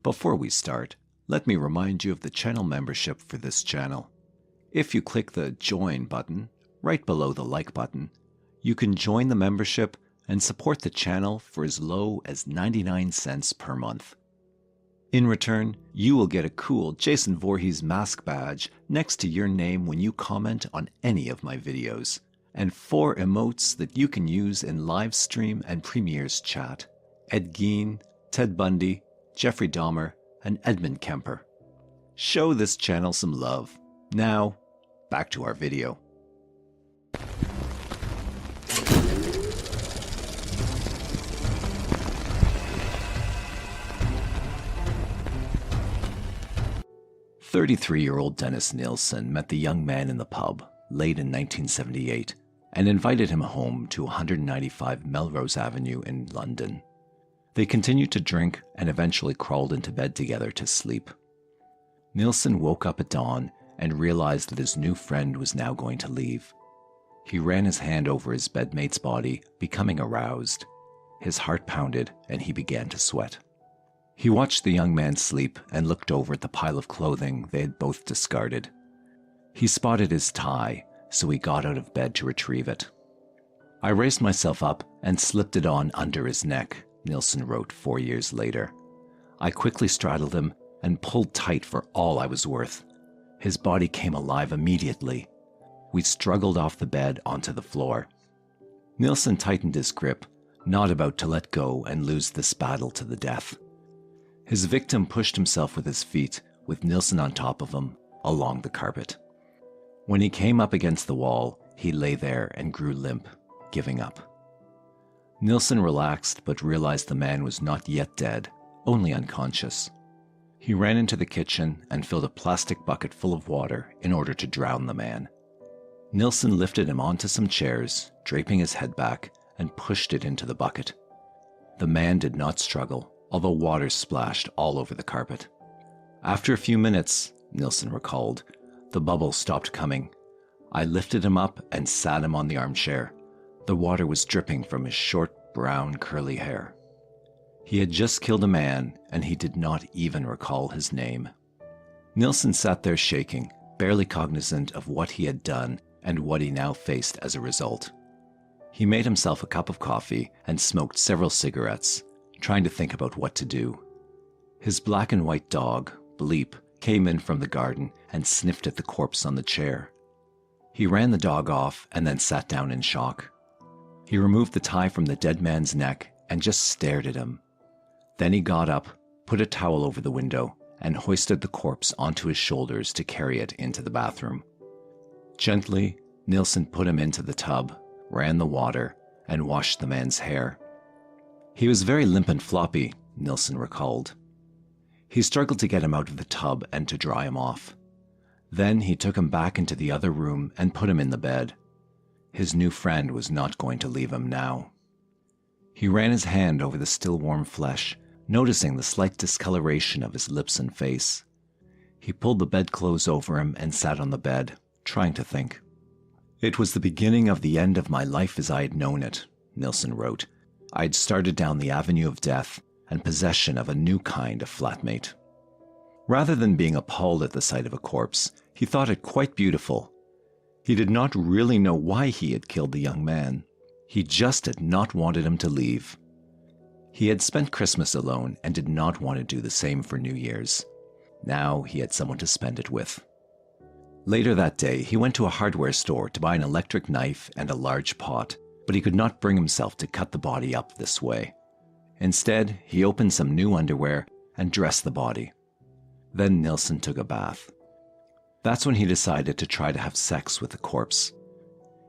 Before we start, let me remind you of the channel membership for this channel. If you click the Join button right below the like button, you can join the membership and support the channel for as low as 99 cents per month. In return, you will get a cool Jason Voorhees mask badge next to your name when you comment on any of my videos, and 4 emotes that you can use in live stream and premieres chat. Ed Gein, Ted Bundy, Jeffrey Dahmer, and Edmund Kemper. Show this channel some love. Now, back to our video. "33-year-old Dennis Nilsen met the young man in the pub late in 1978 and invited him home to 195 Melrose Avenue in London. They continued to drink and eventually crawled into bed together to sleep. Nilsen woke up at dawn and realized that his new friend was now going to leave. He ran his hand over his bedmate's body, becoming aroused. His heart pounded and he began to sweat. He watched the young man sleep and looked over at the pile of clothing they had both discarded. He spotted his tie, so he got out of bed to retrieve it. I raised myself up and slipped it on under his neck," Nilsen wrote 4 years later. "I quickly straddled him and pulled tight for all I was worth. His body came alive immediately. We struggled off the bed onto the floor." Nilsen tightened his grip, not about to let go and lose this battle to the death. His victim pushed himself with his feet, with Nilsen on top of him, along the carpet. When he came up against the wall, he lay there and grew limp, giving up. Nilsen relaxed but realized the man was not yet dead, only unconscious. He ran into the kitchen and filled a plastic bucket full of water in order to drown the man. Nilsen lifted him onto some chairs, draping his head back, and pushed it into the bucket. The man did not struggle, although water splashed all over the carpet. "After a few minutes," Nilsen recalled, "the bubbles stopped coming. I lifted him up and sat him on the armchair. The water was dripping from his short, brown, curly hair." He had just killed a man, and he did not even recall his name. Nilsen sat there shaking, barely cognizant of what he had done and what he now faced as a result. He made himself a cup of coffee and smoked several cigarettes, trying to think about what to do. His black and white dog, Bleep, came in from the garden and sniffed at the corpse on the chair. He ran the dog off and then sat down in shock. He removed the tie from the dead man's neck and just stared at him. Then he got up, put a towel over the window, and hoisted the corpse onto his shoulders to carry it into the bathroom. Gently, Nilsen put him into the tub, ran the water, and washed the man's hair. He was very limp and floppy, Nilsen recalled. He struggled to get him out of the tub and to dry him off. Then he took him back into the other room and put him in the bed. His new friend was not going to leave him now. He ran his hand over the still warm flesh, noticing the slight discoloration of his lips and face. He pulled the bedclothes over him and sat on the bed, trying to think. "It was the beginning of the end of my life as I had known it," Nilsen wrote. "I had started down the avenue of death and possession of a new kind of flatmate." Rather than being appalled at the sight of a corpse, he thought it quite beautiful. He did not really know why he had killed the young man. He just had not wanted him to leave. He had spent Christmas alone and did not want to do the same for New Year's. Now he had someone to spend it with. Later that day, he went to a hardware store to buy an electric knife and a large pot, but he could not bring himself to cut the body up this way. Instead, he opened some new underwear and dressed the body. Then Nilsen took a bath. That's when he decided to try to have sex with the corpse.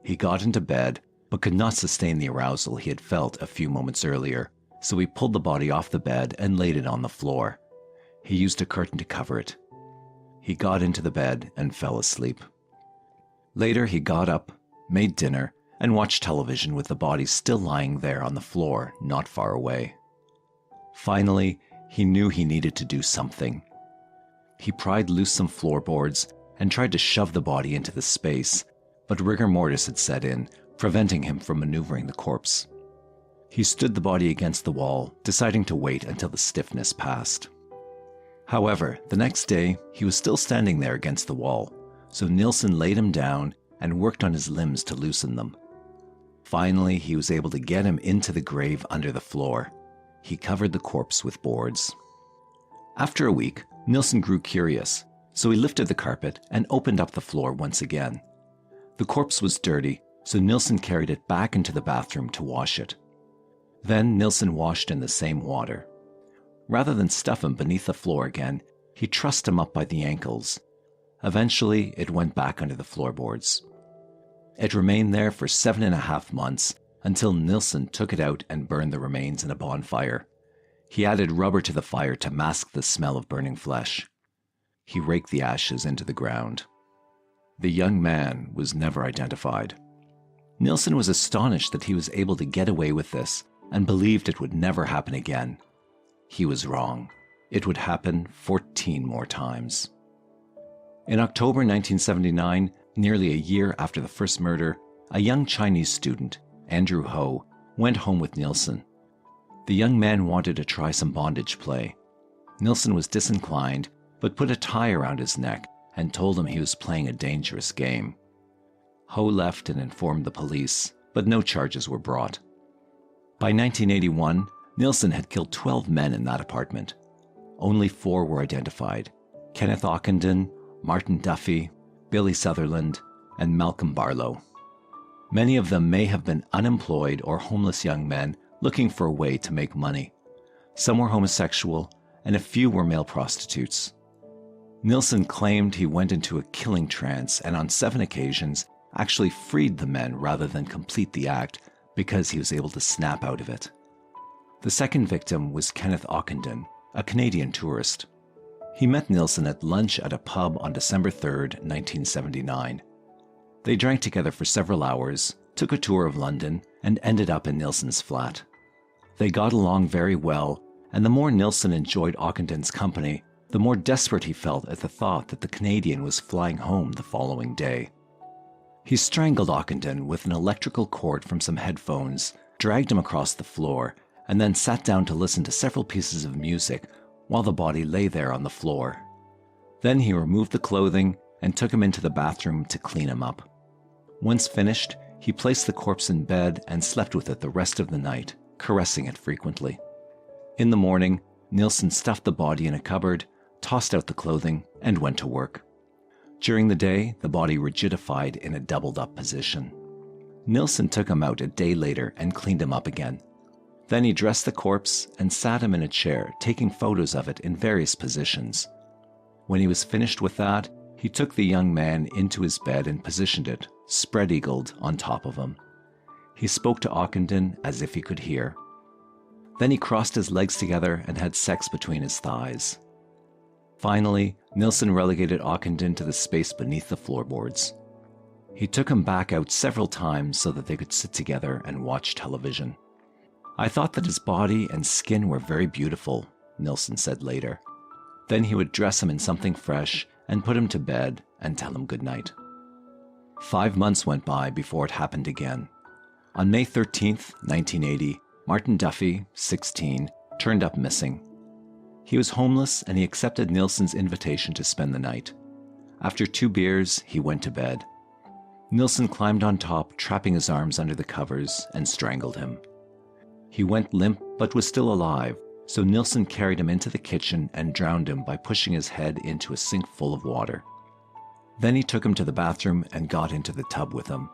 He got into bed, but could not sustain the arousal he had felt a few moments earlier, so he pulled the body off the bed and laid it on the floor. He used a curtain to cover it. He got into the bed and fell asleep. Later, he got up, made dinner, and watched television with the body still lying there on the floor not far away. Finally, he knew he needed to do something. He pried loose some floorboards and tried to shove the body into the space, but rigor mortis had set in, preventing him from maneuvering the corpse. He stood the body against the wall, deciding to wait until the stiffness passed. However, the next day, he was still standing there against the wall, so Nilsen laid him down and worked on his limbs to loosen them. Finally, he was able to get him into the grave under the floor. He covered the corpse with boards. After a week, Nilsen grew curious, so he lifted the carpet and opened up the floor once again. The corpse was dirty, so Nilsen carried it back into the bathroom to wash it. Then Nilsen washed in the same water. Rather than stuff him beneath the floor again, he trussed him up by the ankles. Eventually, it went back under the floorboards. It remained there for 7.5 months until Nilsen took it out and burned the remains in a bonfire. He added rubber to the fire to mask the smell of burning flesh. He raked the ashes into the ground. The young man was never identified. Nilsen was astonished that he was able to get away with this and believed it would never happen again. He was wrong. It would happen 14 more times. In October 1979, nearly a year after the first murder, a young Chinese student, Andrew Ho, went home with Nilsen. The young man wanted to try some bondage play. Nilsen was disinclined, but put a tie around his neck and told him he was playing a dangerous game. Ho left and informed the police, but no charges were brought. By 1981, Nilsen had killed 12 men in that apartment. Only 4 were identified: Kenneth Ockenden, Martin Duffy, Billy Sutherland, and Malcolm Barlow. Many of them may have been unemployed or homeless young men looking for a way to make money. Some were homosexual, and a few were male prostitutes. Nilsen claimed he went into a killing trance and on 7 occasions actually freed the men rather than complete the act because he was able to snap out of it. The second victim was Kenneth Ockenden, a Canadian tourist. He met Nilsen at lunch at a pub on December 3rd, 1979. They drank together for several hours, took a tour of London, and ended up in Nilsen's flat. They got along very well, and the more Nilsen enjoyed Ockenden's company, the more desperate he felt at the thought that the Canadian was flying home the following day. He strangled Ockenden with an electrical cord from some headphones, dragged him across the floor, and then sat down to listen to several pieces of music while the body lay there on the floor. Then he removed the clothing and took him into the bathroom to clean him up. Once finished, he placed the corpse in bed and slept with it the rest of the night, caressing it frequently. In the morning, Nilsen stuffed the body in a cupboard, tossed out the clothing, and went to work. During the day, the body rigidified in a doubled-up position. Nilsen took him out a day later and cleaned him up again. Then he dressed the corpse and sat him in a chair, taking photos of it in various positions. When he was finished with that, he took the young man into his bed and positioned it, spread-eagled, on top of him. He spoke to Ockenden as if he could hear. Then he crossed his legs together and had sex between his thighs. Finally, Nilsen relegated Ockenden to the space beneath the floorboards. He took him back out several times so that they could sit together and watch television. "I thought that his body and skin were very beautiful," Nilsen said later. Then he would dress him in something fresh and put him to bed and tell him goodnight. 5 months went by before it happened again. On May 13th, 1980, Martin Duffy, 16, turned up missing. He was homeless and he accepted Nilsen's invitation to spend the night. After 2 beers, he went to bed. Nilsen climbed on top, trapping his arms under the covers, and strangled him. He went limp but was still alive, so Nilsen carried him into the kitchen and drowned him by pushing his head into a sink full of water. Then he took him to the bathroom and got into the tub with him.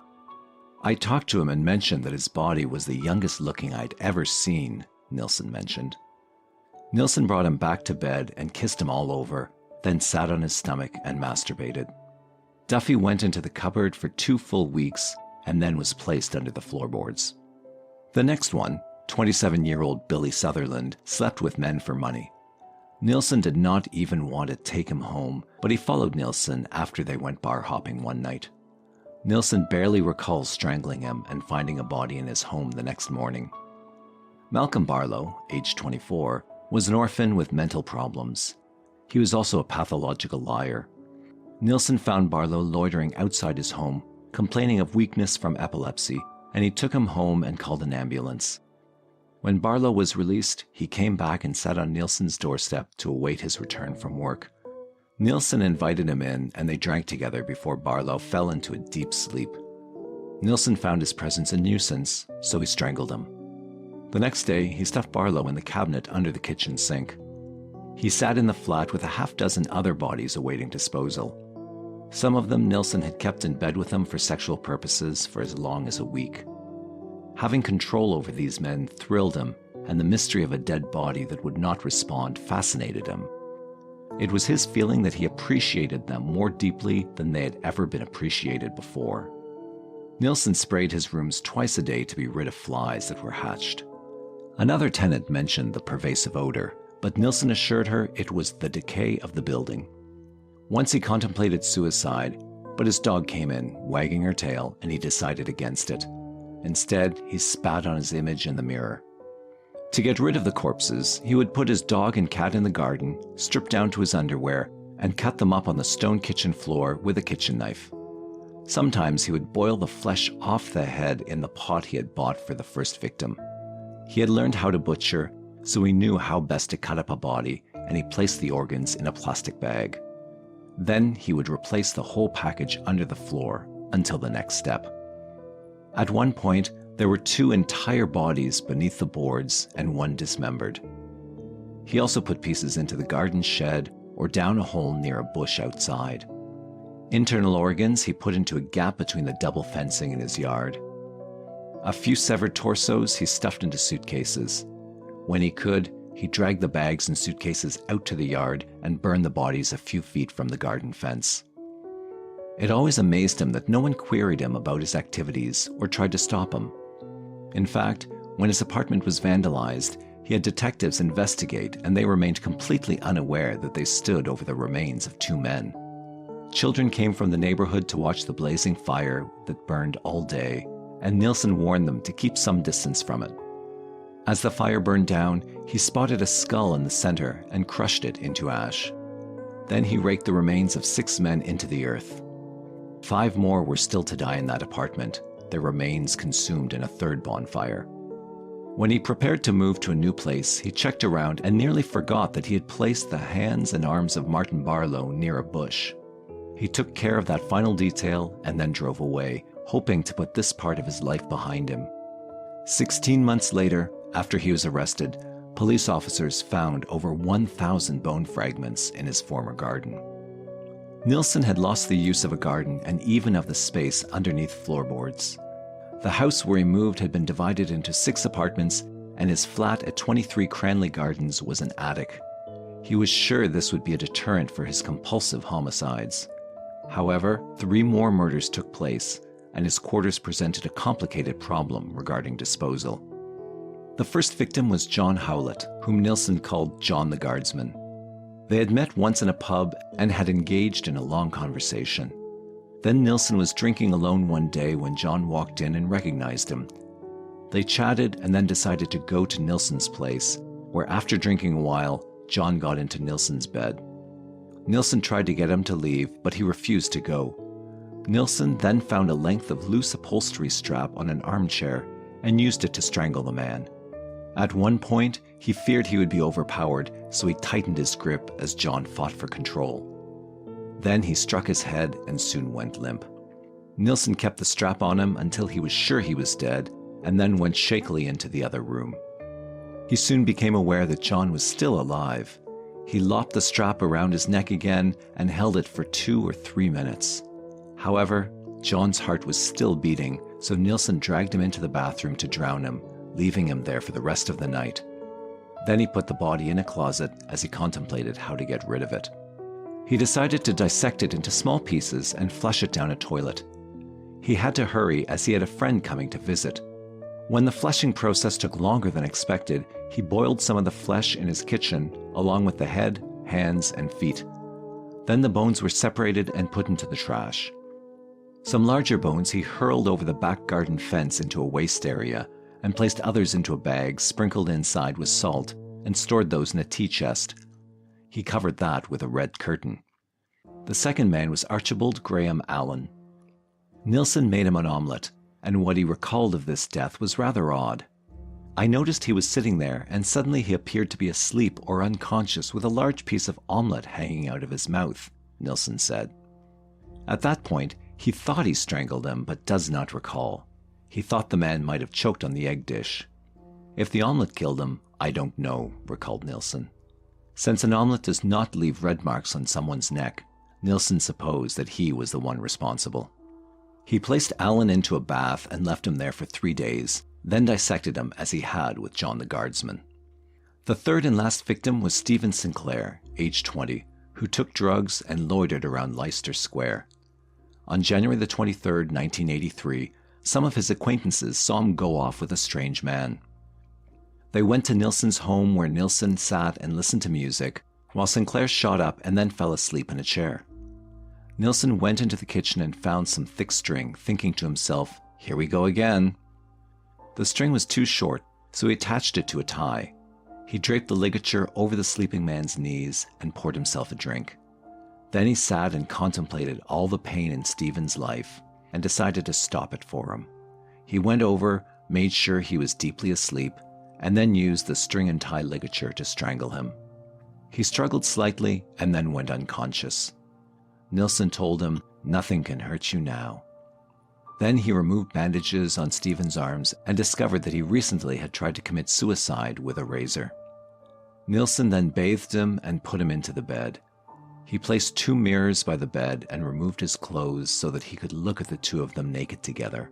"I talked to him and mentioned that his body was the youngest looking I'd ever seen," Nilsen mentioned. Nilsen brought him back to bed and kissed him all over, then sat on his stomach and masturbated. Duffy went into the cupboard for 2 full weeks and then was placed under the floorboards. The next one, 27-year-old Billy Sutherland, slept with men for money. Nilsen did not even want to take him home, but he followed Nilsen after they went bar hopping one night. Nilsen barely recalls strangling him and finding a body in his home the next morning. Malcolm Barlow, age 24, was an orphan with mental problems. He was also a pathological liar. Nilsen found Barlow loitering outside his home, complaining of weakness from epilepsy, and he took him home and called an ambulance. When Barlow was released, he came back and sat on Nilsen's doorstep to await his return from work. Nilsen invited him in, and they drank together before Barlow fell into a deep sleep. Nilsen found his presence a nuisance, so he strangled him. The next day, he stuffed Barlow in the cabinet under the kitchen sink. He sat in the flat with a half-dozen other bodies awaiting disposal. Some of them Nilsen had kept in bed with him for sexual purposes for as long as a week. Having control over these men thrilled him, and the mystery of a dead body that would not respond fascinated him. It was his feeling that he appreciated them more deeply than they had ever been appreciated before. Nilsen sprayed his rooms twice a day to be rid of flies that were hatched. Another tenant mentioned the pervasive odor, but Nilsen assured her it was the decay of the building. Once he contemplated suicide, but his dog came in, wagging her tail, and he decided against it. Instead, he spat on his image in the mirror. To get rid of the corpses, he would put his dog and cat in the garden, strip down to his underwear, and cut them up on the stone kitchen floor with a kitchen knife. Sometimes he would boil the flesh off the head in the pot he had bought for the first victim. He had learned how to butcher, so he knew how best to cut up a body, and he placed the organs in a plastic bag. Then he would replace the whole package under the floor until the next step. At one point, there were 2 entire bodies beneath the boards and 1 dismembered. He also put pieces into the garden shed or down a hole near a bush outside. Internal organs he put into a gap between the double fencing in his yard. A few severed torsos he stuffed into suitcases. When he could, he dragged the bags and suitcases out to the yard and burned the bodies a few feet from the garden fence. It always amazed him that no one queried him about his activities or tried to stop him. In fact, when his apartment was vandalized, he had detectives investigate, and they remained completely unaware that they stood over the remains of 2 men. Children came from the neighborhood to watch the blazing fire that burned all day, and Nilsen warned them to keep some distance from it. As the fire burned down, he spotted a skull in the center and crushed it into ash. Then he raked the remains of 6 men into the earth. 5 more were still to die in that apartment, their remains consumed in a 3rd bonfire. When he prepared to move to a new place, he checked around and nearly forgot that he had placed the hands and arms of Martin Barlow near a bush. He took care of that final detail and then drove away, hoping to put this part of his life behind him. 16 months later, after he was arrested, police officers found over 1,000 bone fragments in his former garden. Nilsen had lost the use of a garden and even of the space underneath floorboards. The house where he moved had been divided into 6 apartments, and his flat at 23 Cranley Gardens was an attic. He was sure this would be a deterrent for his compulsive homicides. However, 3 more murders took place, and his quarters presented a complicated problem regarding disposal. The first victim was John Howlett, whom Nilsen called John the Guardsman. They had met once in a pub and had engaged in a long conversation. Then Nilsen was drinking alone one day when John walked in and recognized him. They chatted and then decided to go to Nilsen's place, where after drinking a while, John got into Nilsen's bed. Nilsen tried to get him to leave, but he refused to go. Nilsen then found a length of loose upholstery strap on an armchair and used it to strangle the man. At one point, he feared he would be overpowered, so he tightened his grip as John fought for control. Then he struck his head and soon went limp. Nilsen kept the strap on him until he was sure he was dead, and then went shakily into the other room. He soon became aware that John was still alive. He lopped the strap around his neck again and held it for 2 or 3 minutes. However, John's heart was still beating, so Nilsen dragged him into the bathroom to drown him, leaving him there for the rest of the night. Then he put the body in a closet as he contemplated how to get rid of it. He decided to dissect it into small pieces and flush it down a toilet. He had to hurry as he had a friend coming to visit. When the flushing process took longer than expected, he boiled some of the flesh in his kitchen, along with the head, hands, and feet. Then the bones were separated and put into the trash. Some larger bones he hurled over the back garden fence into a waste area, and placed others into a bag sprinkled inside with salt, and stored those in a tea chest. He covered that with a red curtain. The second man was Archibald Graham Allen. Nilsen made him an omelette, and what he recalled of this death was rather odd. I noticed he was sitting there, and suddenly he appeared to be asleep or unconscious with a large piece of omelette hanging out of his mouth, Nilsen said. At that point, he thought he strangled him, but does not recall. He thought the man might have choked on the egg dish. If the omelette killed him, I don't know, recalled Nilsen. Since an omelette does not leave red marks on someone's neck, Nilsen supposed that he was the one responsible. He placed Alan into a bath and left him there for 3 days, then dissected him as he had with John the Guardsman. The third and last victim was Stephen Sinclair, age 20, who took drugs and loitered around Leicester Square. On January the 23rd, 1983, some of his acquaintances saw him go off with a strange man. They went to Nilsen's home where Nilsen sat and listened to music, while Sinclair shot up and then fell asleep in a chair. Nilsen went into the kitchen and found some thick string, thinking to himself, "Here we go again." The string was too short, so he attached it to a tie. He draped the ligature over the sleeping man's knees and poured himself a drink. Then he sat and contemplated all the pain in Stephen's life and decided to stop it for him. He went over, made sure he was deeply asleep, and then used the string and tie ligature to strangle him. He struggled slightly and then went unconscious. Nilsen told him, "Nothing can hurt you now." Then he removed bandages on Stephen's arms and discovered that he recently had tried to commit suicide with a razor. Nilsen then bathed him and put him into the bed. He placed 2 mirrors by the bed and removed his clothes so that he could look at the 2 of them naked together.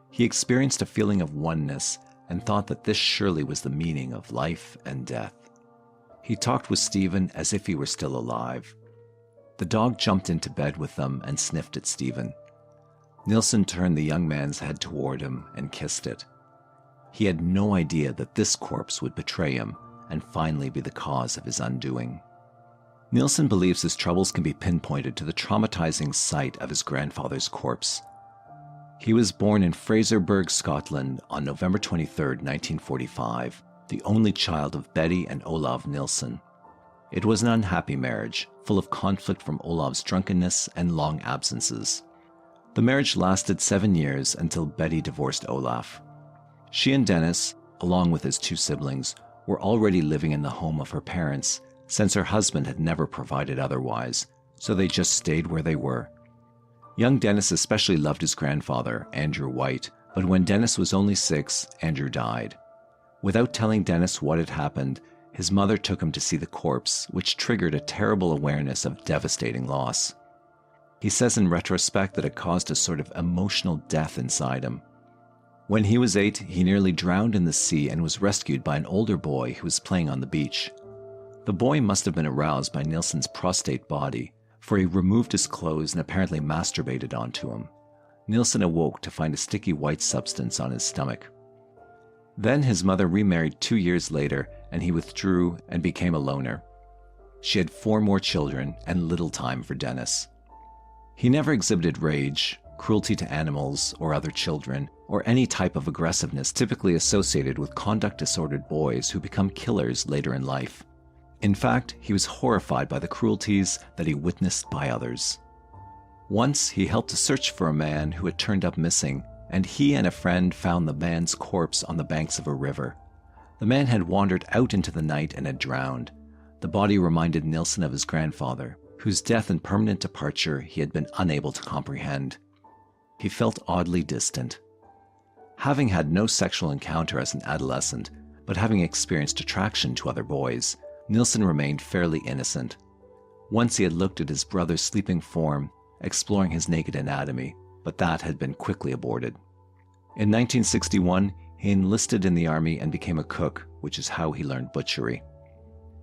He experienced a feeling of oneness and thought that this surely was the meaning of life and death. He talked with Stephen as if he were still alive. The dog jumped into bed with them and sniffed at Stephen. Nilsen turned the young man's head toward him and kissed it. He had no idea that this corpse would betray him and finally be the cause of his undoing. Nilsen believes his troubles can be pinpointed to the traumatizing sight of his grandfather's corpse. He was born in Fraserburgh, Scotland on November 23, 1945, the only child of Betty and Olav Nilsen. It was an unhappy marriage, full of conflict from Olav's drunkenness and long absences. The marriage lasted 7 years until Betty divorced Olaf. She and Dennis, along with his 2 siblings, were already living in the home of her parents, since her husband had never provided otherwise, so they just stayed where they were. Young Dennis especially loved his grandfather, Andrew White, but when Dennis was only 6, Andrew died. Without telling Dennis what had happened, his mother took him to see the corpse, which triggered a terrible awareness of devastating loss. He says in retrospect that it caused a sort of emotional death inside him. When he was 8, he nearly drowned in the sea and was rescued by an older boy who was playing on the beach. The boy must have been aroused by Nilsen's prostrate body, for he removed his clothes and apparently masturbated onto him. Nilsen awoke to find a sticky white substance on his stomach. Then his mother remarried 2 years later, and he withdrew and became a loner. She had 4 more children and little time for Dennis. He never exhibited rage, cruelty to animals or other children, or any type of aggressiveness typically associated with conduct-disordered boys who become killers later in life. In fact, he was horrified by the cruelties that he witnessed by others. Once, he helped to search for a man who had turned up missing, and he and a friend found the man's corpse on the banks of a river. The man had wandered out into the night and had drowned. The body reminded Nilsen of his grandfather, whose death and permanent departure he had been unable to comprehend. He felt oddly distant. Having had no sexual encounter as an adolescent, but having experienced attraction to other boys, Nilsen remained fairly innocent. Once he had looked at his brother's sleeping form, exploring his naked anatomy, but that had been quickly aborted. In 1961, he enlisted in the army and became a cook, which is how he learned butchery.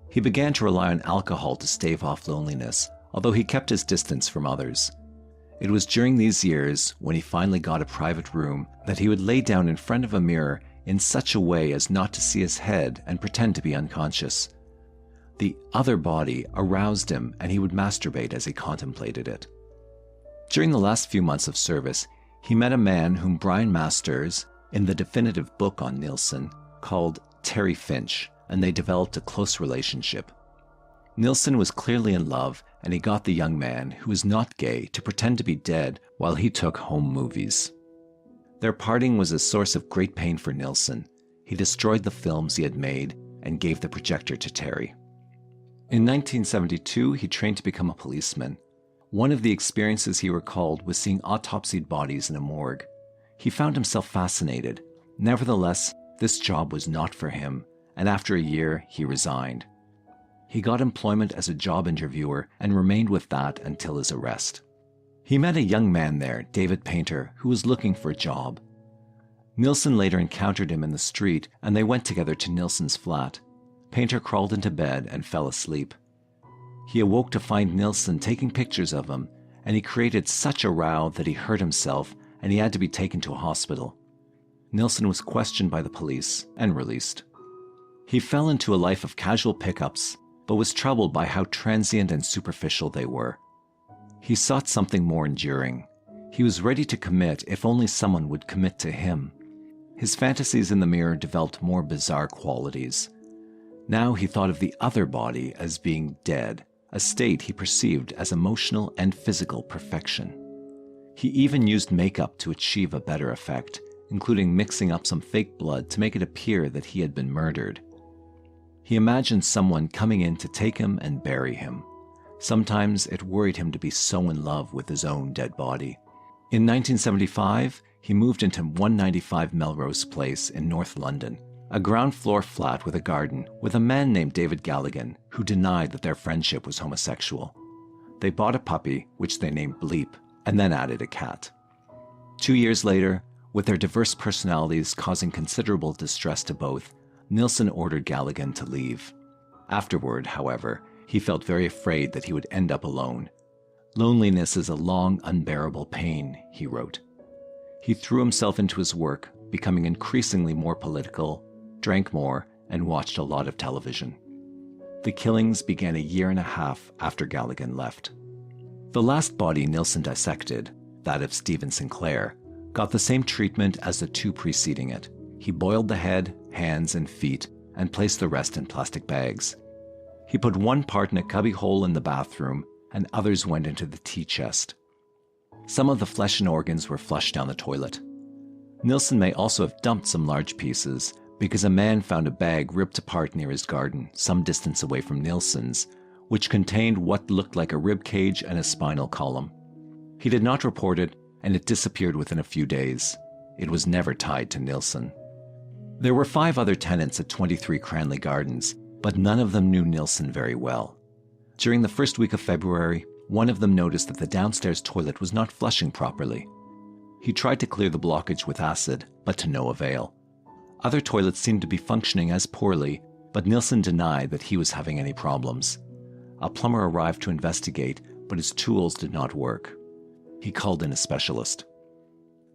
He began to rely on alcohol to stave off loneliness, although he kept his distance from others. It was during these years, when he finally got a private room, that he would lay down in front of a mirror in such a way as not to see his head and pretend to be unconscious. The other body aroused him, and he would masturbate as he contemplated it. During the last few months of service, he met a man whom Brian Masters, in the definitive book on Nilsen, called Terry Finch, and they developed a close relationship. Nilsen was clearly in love, and he got the young man, who was not gay, to pretend to be dead while he took home movies. Their parting was a source of great pain for Nilsen. He he destroyed the films he had made and gave the projector to Terry. In 1972, he trained to become a policeman. One of the experiences he recalled was seeing autopsied bodies in a morgue. He found himself fascinated. Nevertheless, this job was not for him, and after a year, he resigned. He got employment as a job interviewer and remained with that until his arrest. He met a young man there, David Painter, who was looking for a job. Nilsen later encountered him in the street, and they went together to Nilsen's flat. Painter crawled into bed and fell asleep. He awoke to find Nilsen taking pictures of him, and he created such a row that he hurt himself and he had to be taken to a hospital. Nilsen was questioned by the police and released. He fell into a life of casual pickups, but was troubled by how transient and superficial they were. He sought something more enduring. He was ready to commit if only someone would commit to him. His fantasies in the mirror developed more bizarre qualities. Now he thought of the other body as being dead, a state he perceived as emotional and physical perfection. He even used makeup to achieve a better effect, including mixing up some fake blood to make it appear that he had been murdered. He imagined someone coming in to take him and bury him. Sometimes it worried him to be so in love with his own dead body. In 1975, he moved into 195 Melrose Place in North London, a ground-floor flat with a garden, with a man named David Galligan, who denied that their friendship was homosexual. They bought a puppy, which they named Bleep, and then added a cat. 2 years later, with their diverse personalities causing considerable distress to both, Nilsen ordered Galligan to leave. Afterward, however, he felt very afraid that he would end up alone. "Loneliness is a long, unbearable pain," he wrote. He threw himself into his work, becoming increasingly more political, drank more, and watched a lot of television. The killings began a year and a half after Galligan left. The last body Nilsen dissected, that of Stephen Sinclair, got the same treatment as the two preceding it. He boiled the head, hands, and feet, and placed the rest in plastic bags. He put one part in a cubbyhole in the bathroom, and others went into the tea chest. Some of the flesh and organs were flushed down the toilet. Nilsen may also have dumped some large pieces, because a man found a bag ripped apart near his garden, some distance away from Nilsen's, which contained what looked like a rib cage and a spinal column. He did not report it, and it disappeared within a few days. It was never tied to Nilsen. There were 5 other tenants at 23 Cranley Gardens, but none of them knew Nilsen very well. During the first week of February, one of them noticed that the downstairs toilet was not flushing properly. He tried to clear the blockage with acid, but to no avail. Other toilets seemed to be functioning as poorly, but Nilsen denied that he was having any problems. A plumber arrived to investigate, but his tools did not work. He called in a specialist.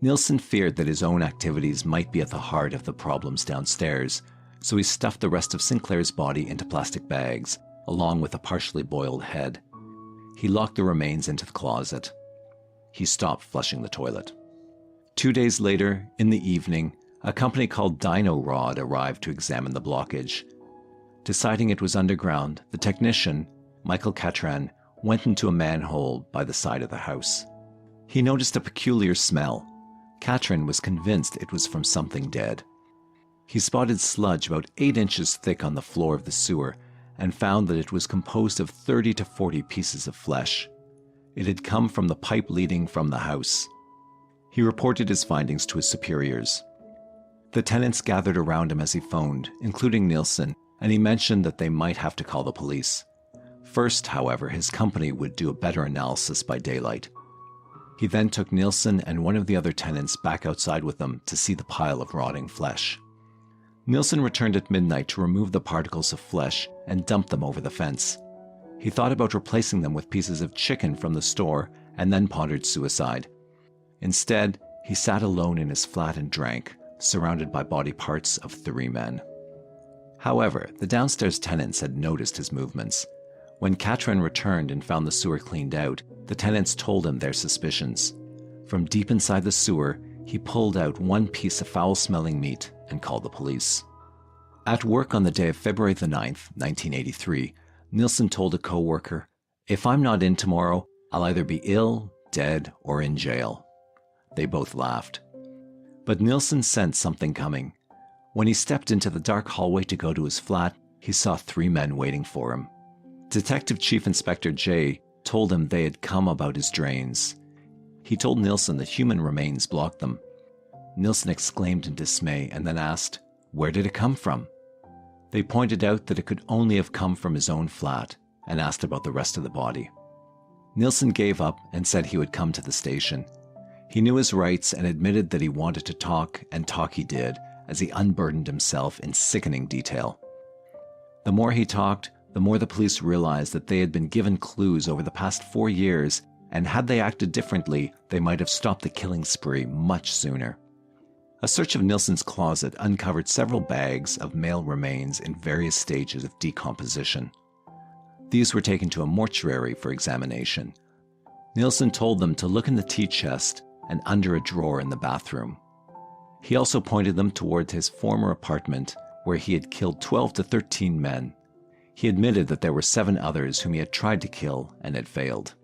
Nilsen feared that his own activities might be at the heart of the problems downstairs, so he stuffed the rest of Sinclair's body into plastic bags, along with a partially boiled head. He locked the remains into the closet. He stopped flushing the toilet. 2 days later, in the evening, a company called Dino Rod arrived to examine the blockage. Deciding it was underground, the technician, Michael Catran, went into a manhole by the side of the house. He noticed a peculiar smell. Catran was convinced it was from something dead. He spotted sludge about 8 inches thick on the floor of the sewer and found that it was composed of 30 to 40 pieces of flesh. It had come from the pipe leading from the house. He reported his findings to his superiors. The tenants gathered around him as he phoned, including Nilsen, and he mentioned that they might have to call the police. First, however, his company would do a better analysis by daylight. He then took Nilsen and one of the other tenants back outside with them to see the pile of rotting flesh. Nilsen returned at midnight to remove the particles of flesh and dump them over the fence. He thought about replacing them with pieces of chicken from the store and then pondered suicide. Instead, he sat alone in his flat and drank, surrounded by body parts of 3 men. However, the downstairs tenants had noticed his movements. When Catran returned and found the sewer cleaned out, the tenants told him their suspicions. From deep inside the sewer, he pulled out one piece of foul-smelling meat and called the police. At work on the day of February the 9th, 1983, Nilsen told a co-worker, "If I'm not in tomorrow, I'll either be ill, dead, or in jail." They both laughed. But Nilsen sensed something coming. When he stepped into the dark hallway to go to his flat, he saw 3 men waiting for him. Detective Chief Inspector J told him they had come about his drains. He told Nilsen that human remains blocked them. Nilsen exclaimed in dismay and then asked, "Where did it come from?" They pointed out that it could only have come from his own flat and asked about the rest of the body. Nilsen gave up and said he would come to the station. He knew his rights and admitted that he wanted to talk, and talk he did, as he unburdened himself in sickening detail. The more he talked, the more the police realized that they had been given clues over the past 4 years, and had they acted differently, they might have stopped the killing spree much sooner. A search of Nilsen's closet uncovered several bags of male remains in various stages of decomposition. These were taken to a mortuary for examination. Nilsen told them to look in the tea chest and under a drawer in the bathroom. He also pointed them toward his former apartment, where he had killed 12 to 13 men. He admitted that there were 7 others whom he had tried to kill and had failed.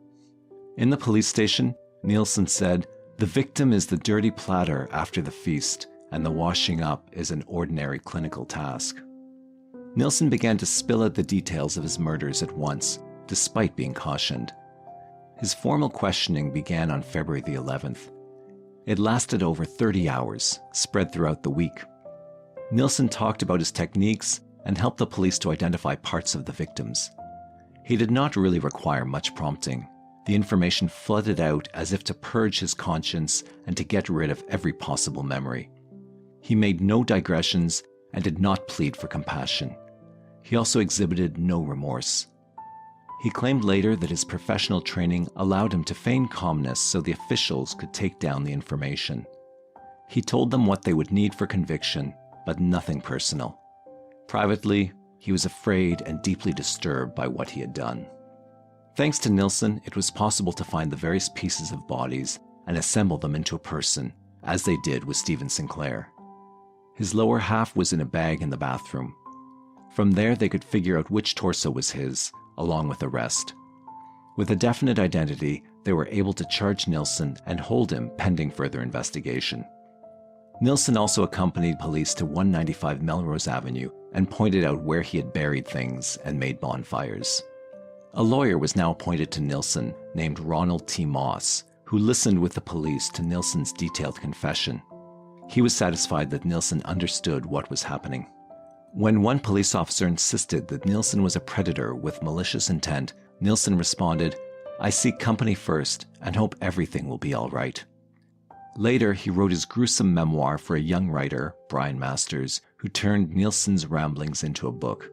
In the police station, Nilsen said, "The victim is the dirty platter after the feast, and the washing up is an ordinary clinical task." Nilsen began to spill out the details of his murders at once, despite being cautioned. His formal questioning began on February the 11th. It lasted over 30 hours, spread throughout the week. Nilsen talked about his techniques and helped the police to identify parts of the victims. He did not really require much prompting. The information flooded out as if to purge his conscience and to get rid of every possible memory. He made no digressions and did not plead for compassion. He also exhibited no remorse. He claimed later that his professional training allowed him to feign calmness so the officials could take down the information. He told them what they would need for conviction, but nothing personal. Privately, he was afraid and deeply disturbed by what he had done. Thanks to Nilsen, it was possible to find the various pieces of bodies and assemble them into a person, as they did with Stephen Sinclair. His lower half was in a bag in the bathroom. From there, they could figure out which torso was his, along with the rest. With a definite identity, they were able to charge Nilsen and hold him pending further investigation. Nilsen also accompanied police to 195 Melrose Avenue and pointed out where he had buried things and made bonfires. A lawyer was now appointed to Nilsen named Ronald T. Moss, who listened with the police to Nilsen's detailed confession. He was satisfied that Nilsen understood what was happening. When one police officer insisted that Nilsen was a predator with malicious intent, Nilsen responded, "I seek company first and hope everything will be all right." Later, he wrote his gruesome memoir for a young writer, Brian Masters, who turned Nilsen's ramblings into a book.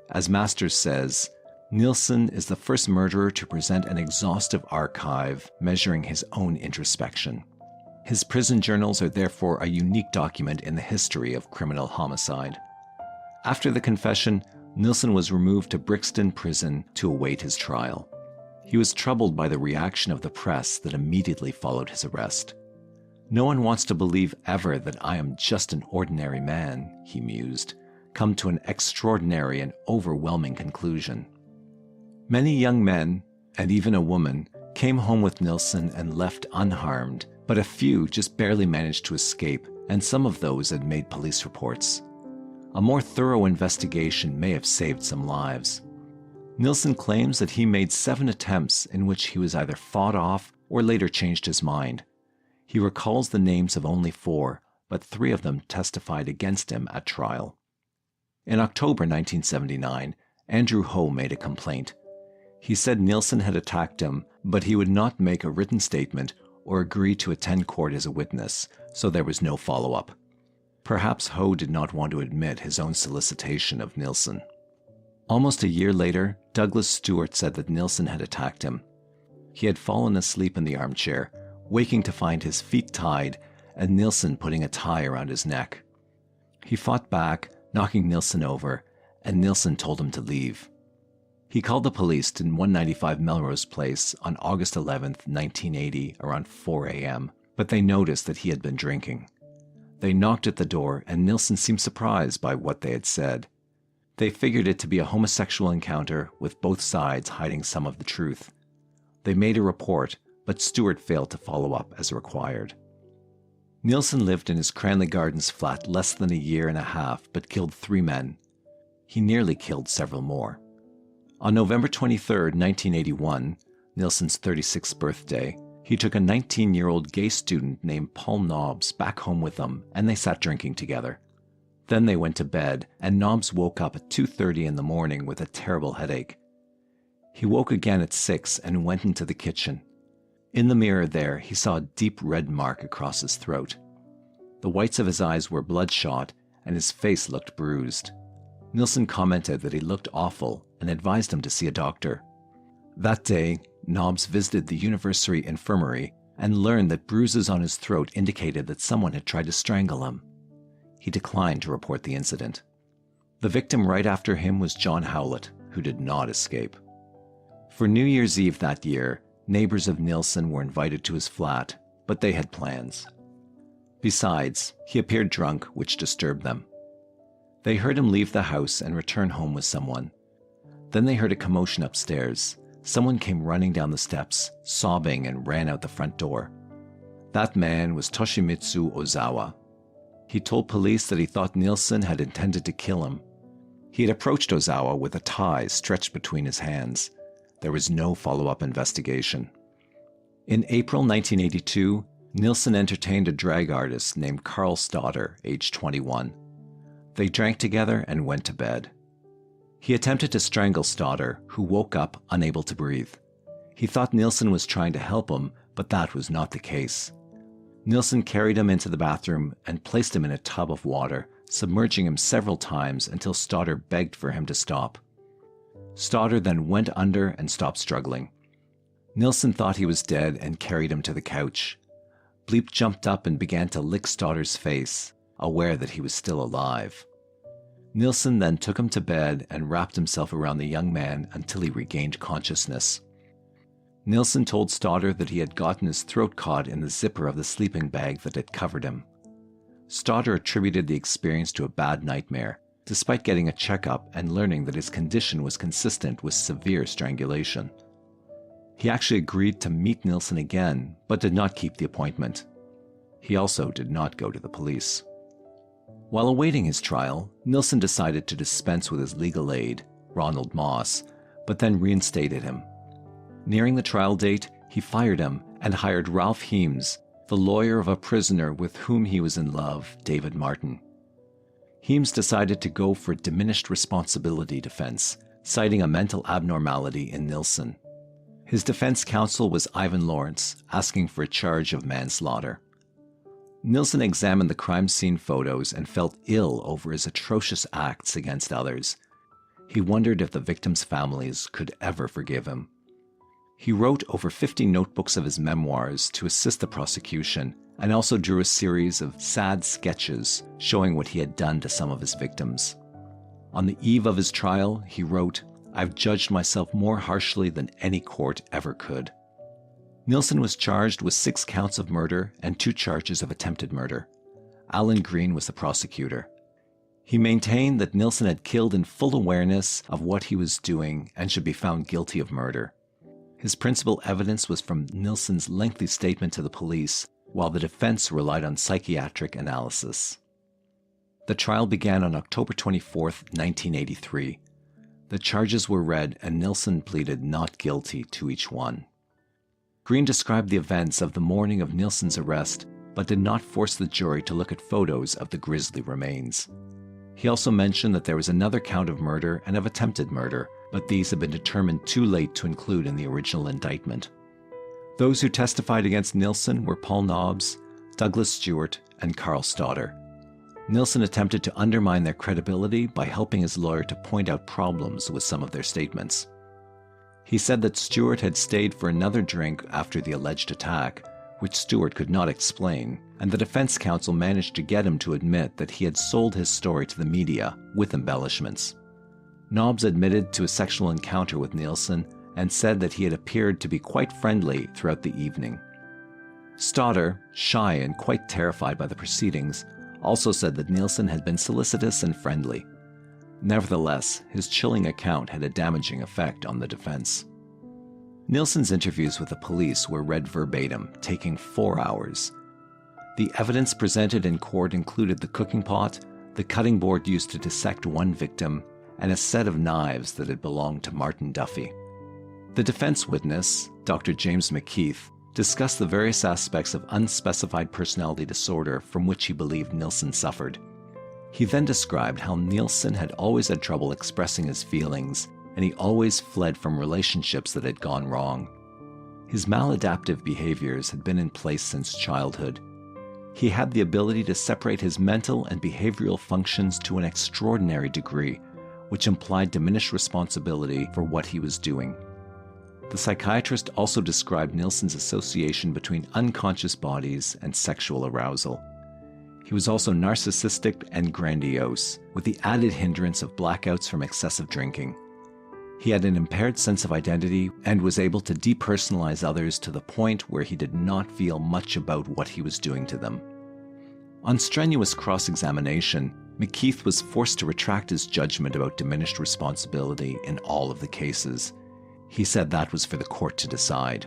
As Masters says, Nilsen is the first murderer to present an exhaustive archive measuring his own introspection. His prison journals are therefore a unique document in the history of criminal homicide. After the confession, Nilsen was removed to Brixton Prison to await his trial. He was troubled by the reaction of the press that immediately followed his arrest. "No one wants to believe ever that I am just an ordinary man," he mused, "come to an extraordinary and overwhelming conclusion." Many young men, and even a woman, came home with Nilsen and left unharmed, but a few just barely managed to escape, and some of those had made police reports. A more thorough investigation may have saved some lives. Nilsen claims that he made 7 attempts in which he was either fought off or later changed his mind. He recalls the names of only 4, but 3 of them testified against him at trial. In October 1979, Andrew Ho made a complaint. He said Nilsen had attacked him, but he would not make a written statement or agree to attend court as a witness, so there was no follow-up. Perhaps Ho did not want to admit his own solicitation of Nilsen. Almost a year later, Douglas Stewart said that Nilsen had attacked him. He had fallen asleep in the armchair, waking to find his feet tied and Nilsen putting a tie around his neck. He fought back, knocking Nilsen over, and Nilsen told him to leave. He called the police to 195 Melrose Place on August 11, 1980, around 4 a.m., but they noticed that he had been drinking. They knocked at the door, and Nilsen seemed surprised by what they had said. They figured it to be a homosexual encounter, with both sides hiding some of the truth. They made a report, but Stewart failed to follow up as required. Nilsen lived in his Cranley Gardens flat less than a year and a half, but killed 3 men. He nearly killed several more. On November 23, 1981, Nilsen's 36th birthday, he took a 19-year-old gay student named Paul Nobbs back home with him, and they sat drinking together. Then they went to bed, and Nobbs woke up at 2:30 in the morning with a terrible headache. He woke again at 6 and went into the kitchen. In the mirror there, he saw a deep red mark across his throat. The whites of his eyes were bloodshot, and his face looked bruised. Nilsen commented that he looked awful and advised him to see a doctor. That day, Nobbs visited the University Infirmary and learned that bruises on his throat indicated that someone had tried to strangle him. He declined to report the incident. The victim right after him was John Howlett, who did not escape. For New Year's Eve that year, neighbors of Nilsen were invited to his flat, but they had plans. Besides, he appeared drunk, which disturbed them. They heard him leave the house and return home with someone. Then they heard a commotion upstairs. Someone came running down the steps, sobbing, and ran out the front door. That man was Toshimitsu Ozawa. He told police that he thought Nilsen had intended to kill him. He had approached Ozawa with a tie stretched between his hands. There was no follow-up investigation. In April 1982, Nilsen entertained a drag artist named Carl Stoddard, age 21. They drank together and went to bed. He attempted to strangle Stoddard, who woke up unable to breathe. He thought Nilsen was trying to help him, but that was not the case. Nilsen carried him into the bathroom and placed him in a tub of water, submerging him several times until Stoddard begged for him to stop. Stoddard then went under and stopped struggling. Nilsen thought he was dead and carried him to the couch. Bleep jumped up and began to lick Stoddard's face, aware that he was still alive. Nilsen then took him to bed and wrapped himself around the young man until he regained consciousness. Nilsen told Stoddard that he had gotten his throat caught in the zipper of the sleeping bag that had covered him. Stoddard attributed the experience to a bad nightmare, despite getting a checkup and learning that his condition was consistent with severe strangulation. He actually agreed to meet Nilsen again, but did not keep the appointment. He also did not go to the police. While awaiting his trial, Nilsen decided to dispense with his legal aid, Ronald Moss, but then reinstated him. Nearing the trial date, he fired him and hired Ralph Heames, the lawyer of a prisoner with whom he was in love, David Martin. Heames decided to go for diminished responsibility defense, citing a mental abnormality in Nilsen. His defense counsel was Ivan Lawrence, asking for a charge of manslaughter. Nilsen examined the crime scene photos and felt ill over his atrocious acts against others. He wondered if the victims' families could ever forgive him. He wrote over 50 notebooks of his memoirs to assist the prosecution and also drew a series of sad sketches showing what he had done to some of his victims. On the eve of his trial, he wrote, "I've judged myself more harshly than any court ever could." Nilsen was charged with 6 counts of murder and 2 charges of attempted murder. Alan Green was the prosecutor. He maintained that Nilsen had killed in full awareness of what he was doing and should be found guilty of murder. His principal evidence was from Nilsen's lengthy statement to the police, while the defense relied on psychiatric analysis. The trial began on October 24, 1983. The charges were read and Nilsen pleaded not guilty to each one. Green described the events of the morning of Nilsen's arrest, but did not force the jury to look at photos of the grisly remains. He also mentioned that there was another count of murder and of attempted murder, but these had been determined too late to include in the original indictment. Those who testified against Nilsen were Paul Nobbs, Douglas Stewart, and Carl Stoddard. Nilsen attempted to undermine their credibility by helping his lawyer to point out problems with some of their statements. He said that Stewart had stayed for another drink after the alleged attack, which Stewart could not explain, and the defense counsel managed to get him to admit that he had sold his story to the media with embellishments. Nobbs admitted to a sexual encounter with Nilsen and said that he had appeared to be quite friendly throughout the evening. Stoddard, shy and quite terrified by the proceedings, also said that Nilsen had been solicitous and friendly. Nevertheless, his chilling account had a damaging effect on the defense. Nilsen's interviews with the police were read verbatim, taking 4 hours. The evidence presented in court included the cooking pot, the cutting board used to dissect one victim, and a set of knives that had belonged to Martin Duffy. The defense witness, Dr. James McKeith, discussed the various aspects of unspecified personality disorder from which he believed Nilsen suffered. He then described how Nilsen had always had trouble expressing his feelings, and he always fled from relationships that had gone wrong. His maladaptive behaviors had been in place since childhood. He had the ability to separate his mental and behavioral functions to an extraordinary degree, which implied diminished responsibility for what he was doing. The psychiatrist also described Nilsen's association between unconscious bodies and sexual arousal. He was also narcissistic and grandiose, with the added hindrance of blackouts from excessive drinking. He had an impaired sense of identity and was able to depersonalize others to the point where he did not feel much about what he was doing to them. On strenuous cross-examination, McKeith was forced to retract his judgment about diminished responsibility in all of the cases. He said that was for the court to decide.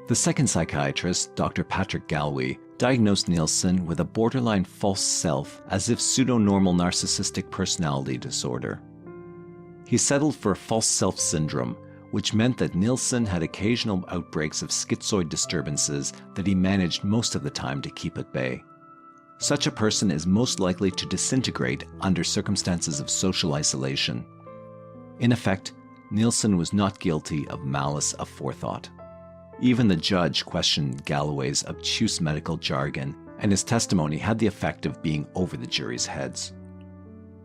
The second psychiatrist, Dr. Patrick Galway, diagnosed Nilsen with a borderline false self as if pseudo-normal narcissistic personality disorder. He settled for false self syndrome, which meant that Nilsen had occasional outbreaks of schizoid disturbances that he managed most of the time to keep at bay. Such a person is most likely to disintegrate under circumstances of social isolation. In effect, Nilsen was not guilty of malice aforethought. Even the judge questioned Galloway's obtuse medical jargon, and his testimony had the effect of being over the jury's heads.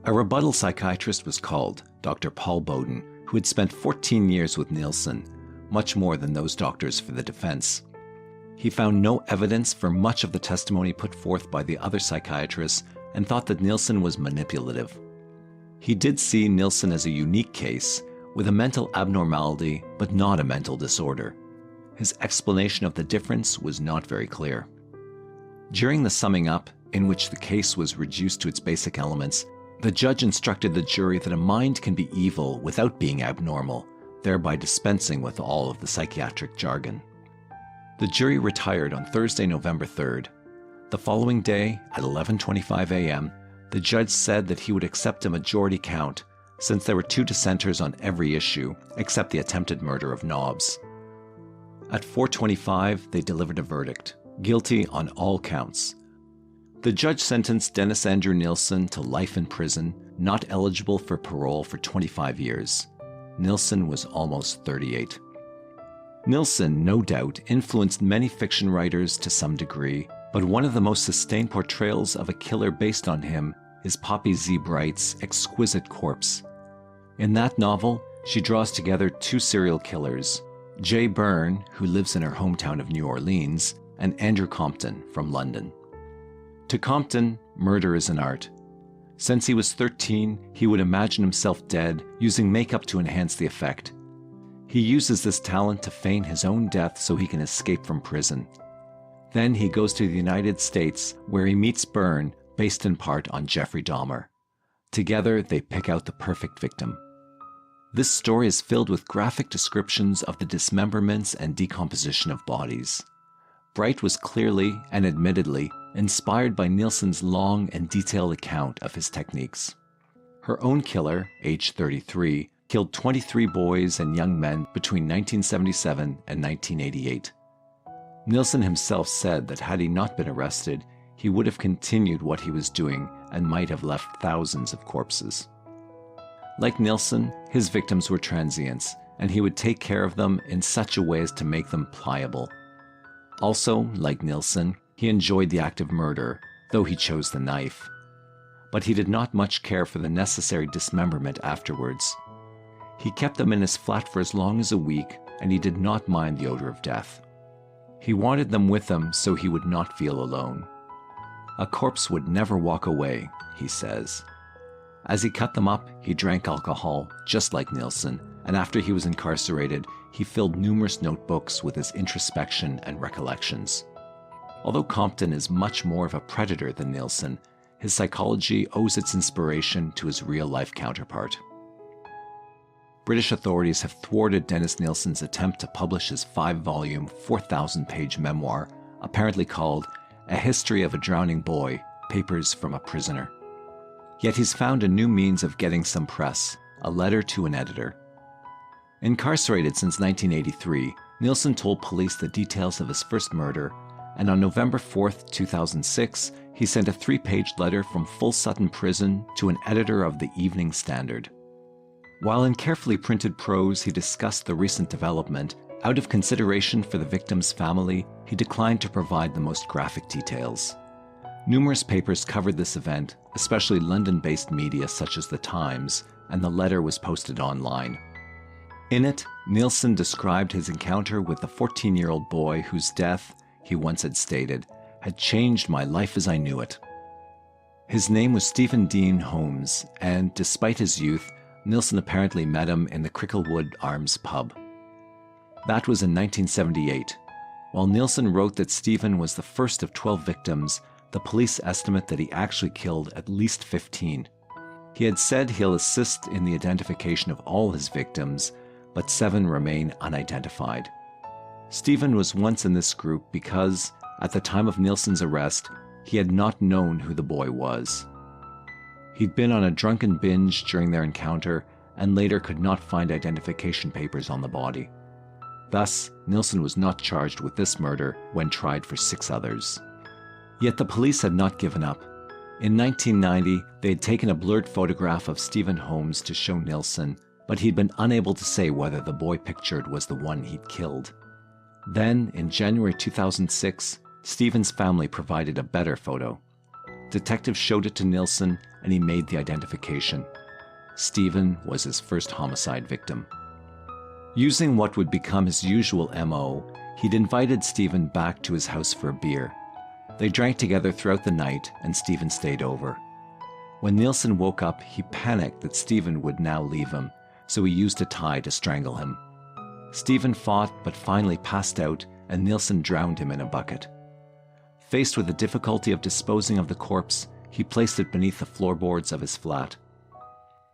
A rebuttal psychiatrist was called, Dr. Paul Bowden, who had spent 14 years with Nilsen, much more than those doctors for the defense. He found no evidence for much of the testimony put forth by the other psychiatrists and thought that Nilsen was manipulative. He did see Nilsen as a unique case, with a mental abnormality but not a mental disorder. His explanation of the difference was not very clear. During the summing up, in which the case was reduced to its basic elements, the judge instructed the jury that a mind can be evil without being abnormal, thereby dispensing with all of the psychiatric jargon. The jury retired on Thursday, November 3rd. The following day, at 11:25 a.m., the judge said that he would accept a majority count, since there were 2 dissenters on every issue, except the attempted murder of Nobbs. At 4:25, they delivered a verdict, guilty on all counts. The judge sentenced Dennis Andrew Nilsen to life in prison, not eligible for parole for 25 years. Nilsen was almost 38. Nilsen, no doubt, influenced many fiction writers to some degree, but one of the most sustained portrayals of a killer based on him is Poppy Z. Bright's Exquisite Corpse. In that novel, she draws together 2 serial killers, Jay Byrne, who lives in her hometown of New Orleans, and Andrew Compton from London. To Compton, murder is an art. Since he was 13, he would imagine himself dead, using makeup to enhance the effect. He uses this talent to feign his own death so he can escape from prison. Then he goes to the United States, where he meets Byrne, based in part on Jeffrey Dahmer. Together, they pick out the perfect victim. This story is filled with graphic descriptions of the dismemberments and decomposition of bodies. Bright was clearly, and admittedly, inspired by Nilsen's long and detailed account of his techniques. Her own killer, aged 33, killed 23 boys and young men between 1977 and 1988. Nilsen himself said that had he not been arrested, he would have continued what he was doing and might have left thousands of corpses. Like Nilsen, his victims were transients, and he would take care of them in such a way as to make them pliable. Also, like Nilsen, he enjoyed the act of murder, though he chose the knife. But he did not much care for the necessary dismemberment afterwards. He kept them in his flat for as long as a week, and he did not mind the odor of death. He wanted them with him so he would not feel alone. A corpse would never walk away, he says. As he cut them up, he drank alcohol, just like Nilsen, and after he was incarcerated, he filled numerous notebooks with his introspection and recollections. Although Compton is much more of a predator than Nilsen, his psychology owes its inspiration to his real-life counterpart. British authorities have thwarted Dennis Nilsen's attempt to publish his 5-volume, 4,000-page memoir, apparently called A History of a Drowning Boy, Papers from a Prisoner. Yet he's found a new means of getting some press, a letter to an editor. Incarcerated since 1983, Nilsen told police the details of his first murder, and on November 4, 2006, he sent a 3-page letter from Full Sutton Prison to an editor of the Evening Standard. While in carefully printed prose he discussed the recent development, out of consideration for the victim's family, he declined to provide the most graphic details. Numerous papers covered this event, especially London-based media such as The Times, and the letter was posted online. In it, Nilsen described his encounter with the 14-year-old boy whose death, he once had stated, had changed my life as I knew it. His name was Stephen Dean Holmes, and despite his youth, Nilsen apparently met him in the Cricklewood Arms pub. That was in 1978. While Nilsen wrote that Stephen was the first of 12 victims, the police estimate that he actually killed at least 15. He had said he'll assist in the identification of all his victims, but 7 remain unidentified. Stephen was once in this group because, at the time of Nilsen's arrest, he had not known who the boy was. He'd been on a drunken binge during their encounter and later could not find identification papers on the body. Thus, Nilsen was not charged with this murder when tried for 6 others. Yet the police had not given up. In 1990, they had taken a blurred photograph of Stephen Holmes to show Nilsen, but he'd been unable to say whether the boy pictured was the one he'd killed. Then, in January 2006, Stephen's family provided a better photo. Detectives showed it to Nilsen, and he made the identification. Stephen was his first homicide victim. Using what would become his usual MO, he'd invited Stephen back to his house for a beer. They drank together throughout the night, and Stephen stayed over. When Nilsen woke up, he panicked that Stephen would now leave him, so he used a tie to strangle him. Stephen fought but finally passed out, and Nilsen drowned him in a bucket. Faced with the difficulty of disposing of the corpse, he placed it beneath the floorboards of his flat.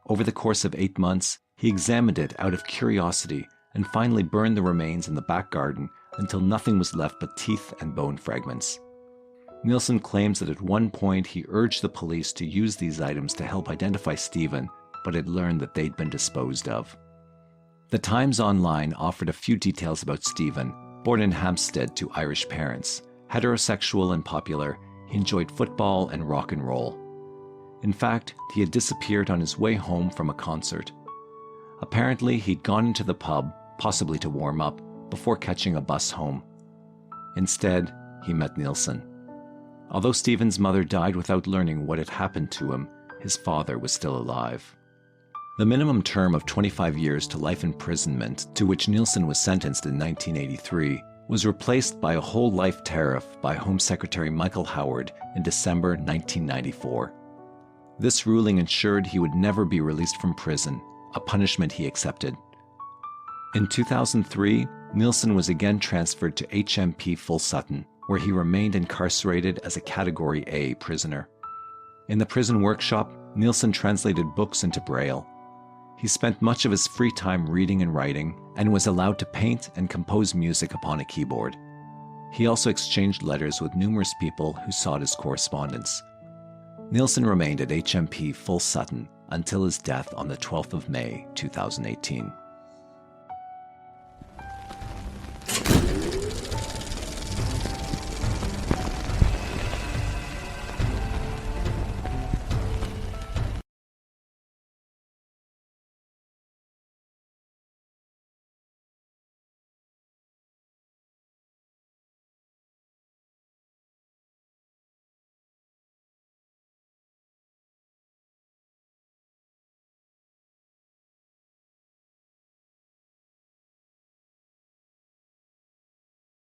Over the course of 8 months, he examined it out of curiosity and finally burned the remains in the back garden until nothing was left but teeth and bone fragments. Nilsen claims that at one point he urged the police to use these items to help identify Stephen, but had learned that they'd been disposed of. The Times Online offered a few details about Stephen. Born in Hampstead to Irish parents, heterosexual and popular, he enjoyed football and rock and roll. In fact, he had disappeared on his way home from a concert. Apparently, he'd gone into the pub, possibly to warm up, before catching a bus home. Instead, he met Nilsen. Although Stephen's mother died without learning what had happened to him, his father was still alive. The minimum term of 25 years to life imprisonment, to which Nilsen was sentenced in 1983, was replaced by a whole life tariff by Home Secretary Michael Howard in December 1994. This ruling ensured he would never be released from prison, a punishment he accepted. In 2003, Nilsen was again transferred to HMP Full Sutton, where he remained incarcerated as a Category A prisoner. In the prison workshop, Nilsen translated books into Braille. He spent much of his free time reading and writing, and was allowed to paint and compose music upon a keyboard. He also exchanged letters with numerous people who sought his correspondence. Nilsen remained at HMP Full Sutton until his death on the 12th of May, 2018.